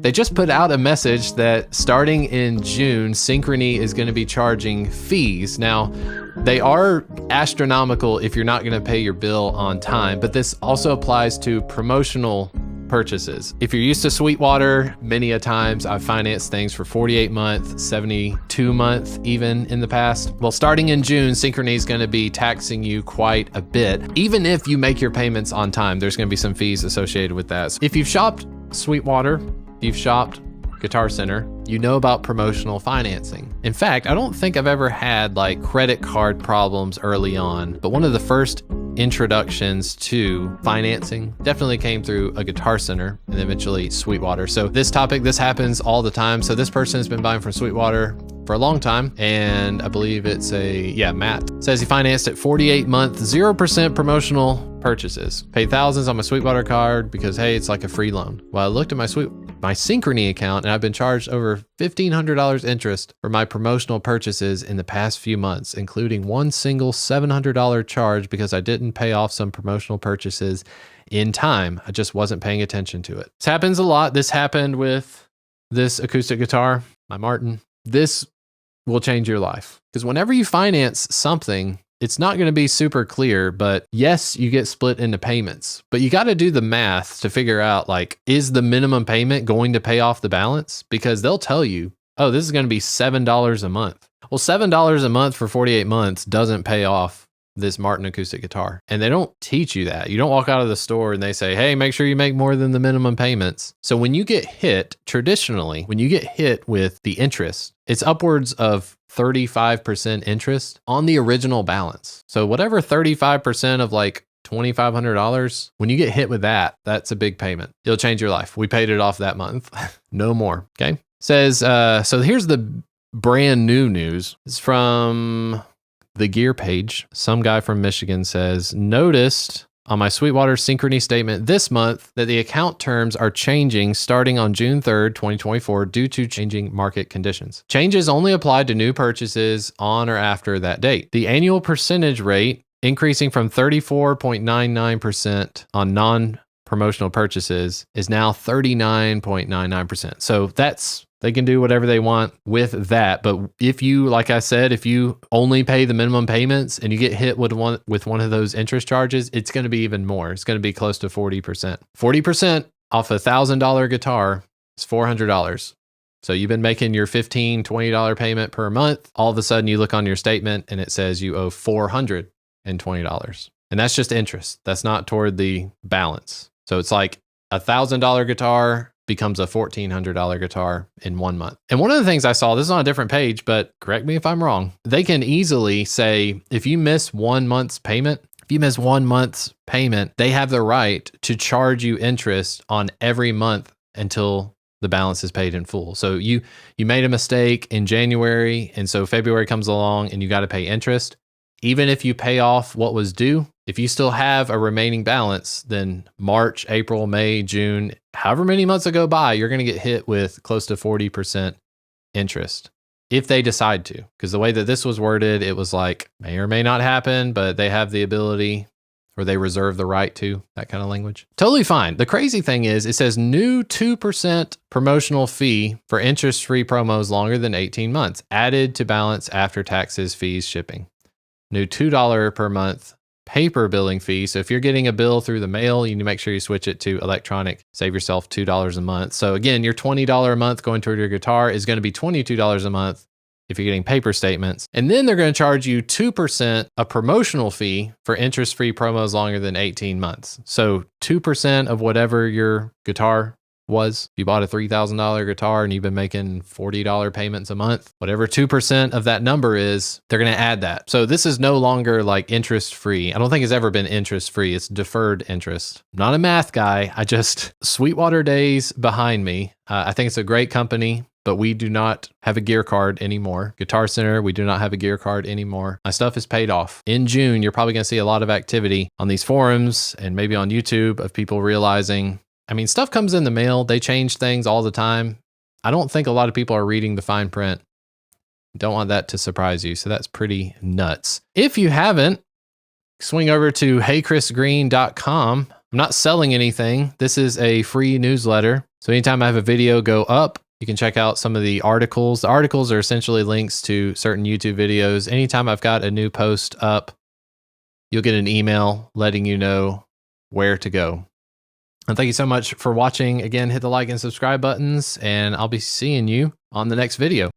They just put out a message that starting in June, Synchrony is going to be charging fees. Now, they are astronomical if you're not going to pay your bill on time, but this also applies to promotional purchases. If you're used to Sweetwater, many a times I've financed things for 48 month, 72 month even in the past. Well, starting in June, Synchrony is going to be taxing you quite a bit. Even if you make your payments on time, there's going to be some fees associated with that. So if you've shopped Sweetwater, if you've shopped Guitar Center, you know about promotional financing. In fact, I don't think I've ever had like credit card problems early on, but one of the first introductions to financing definitely came through a Guitar Center and eventually Sweetwater. So this happens all the time. So this person has been buying from Sweetwater for a long time, and I believe it's Matt says he financed at 48 month, 0% promotional purchases. Paid thousands on my Sweetwater card because hey, it's like a free loan. Well, I looked at my Synchrony account and I've been charged over $1,500 interest for my promotional purchases in the past few months, including one single $700 charge because I didn't pay off some promotional purchases in time. I just wasn't paying attention to it. This happens a lot. This happened with this acoustic guitar, my Martin. This will change your life because whenever you finance something, it's not going to be super clear, but yes, you get split into payments, but you got to do the math to figure out like, is the minimum payment going to pay off the balance? Because they'll tell you, oh, this is going to be $7 a month. Well, $7 a month for 48 months doesn't pay off this Martin acoustic guitar. And they don't teach you that. You don't walk out of the store and they say, hey, make sure you make more than the minimum payments. So when you get hit, traditionally, when you get hit with the interest, it's upwards of 35% interest on the original balance. So whatever 35% of like $2,500, when you get hit with that, that's a big payment. It'll change your life. We paid it off that month. No more. Okay. Says, so here's the brand new news. It's from the gear page. Some guy from Michigan says, noticed on my Sweetwater Synchrony statement this month that the account terms are changing starting on June 3rd, 2024 due to changing market conditions. Changes only apply to new purchases on or after that date. The annual percentage rate increasing from 34.99% on non-promotional purchases is now 39.99%. So they can do whatever they want with that. But if you, like I said, if you only pay the minimum payments and you get hit with one of those interest charges, it's going to be even more. It's going to be close to 40%. 40% off a $1,000 guitar is $400. So you've been making your $15, $20 payment per month. All of a sudden you look on your statement and it says you owe $420. And that's just interest. That's not toward the balance. So it's like a $1,000 guitar becomes a $1,400 guitar in 1 month. And one of the things I saw, this is on a different page, but correct me if I'm wrong, they can easily say, if you miss 1 month's payment, they have the right to charge you interest on every month until the balance is paid in full. So you made a mistake in January, and so February comes along and you got to pay interest. Even if you pay off what was due, if you still have a remaining balance, then March, April, May, June, however many months that go by, you're going to get hit with close to 40% interest if they decide to. Because the way that this was worded, it was like may or may not happen, but they have the ability or they reserve the right to, that kind of language. Totally fine. The crazy thing is it says new 2% promotional fee for interest-free promos longer than 18 months added to balance after taxes, fees, shipping. New $2 per month paper billing fee. So if you're getting a bill through the mail, you need to make sure you switch it to electronic, save yourself $2 a month. So again, your $20 a month going toward your guitar is going to be $22 a month if you're getting paper statements. And then they're going to charge you 2% a promotional fee for interest-free promos longer than 18 months. So 2% of whatever your guitar was. If you bought a $3,000 guitar and you've been making $40 payments a month, whatever 2% of that number is, they're going to add that. So this is no longer like interest-free. I don't think it's ever been interest-free. It's deferred interest. I'm not a math guy. Sweetwater days behind me. I think it's a great company, but we do not have a gear card anymore. Guitar Center, we do not have a gear card anymore. My stuff is paid off. In June, you're probably going to see a lot of activity on these forums and maybe on YouTube of people realizing, stuff comes in the mail. They change things all the time. I don't think a lot of people are reading the fine print. Don't want that to surprise you. So that's pretty nuts. If you haven't, swing over to heychrisgreen.com I'm not selling anything. This is a free newsletter. So anytime I have a video go up, you can check out some of the articles. The articles are essentially links to certain YouTube videos. Anytime I've got a new post up, you'll get an email letting you know where to go. And thank you so much for watching. Again, hit the like and subscribe buttons, and I'll be seeing you on the next video.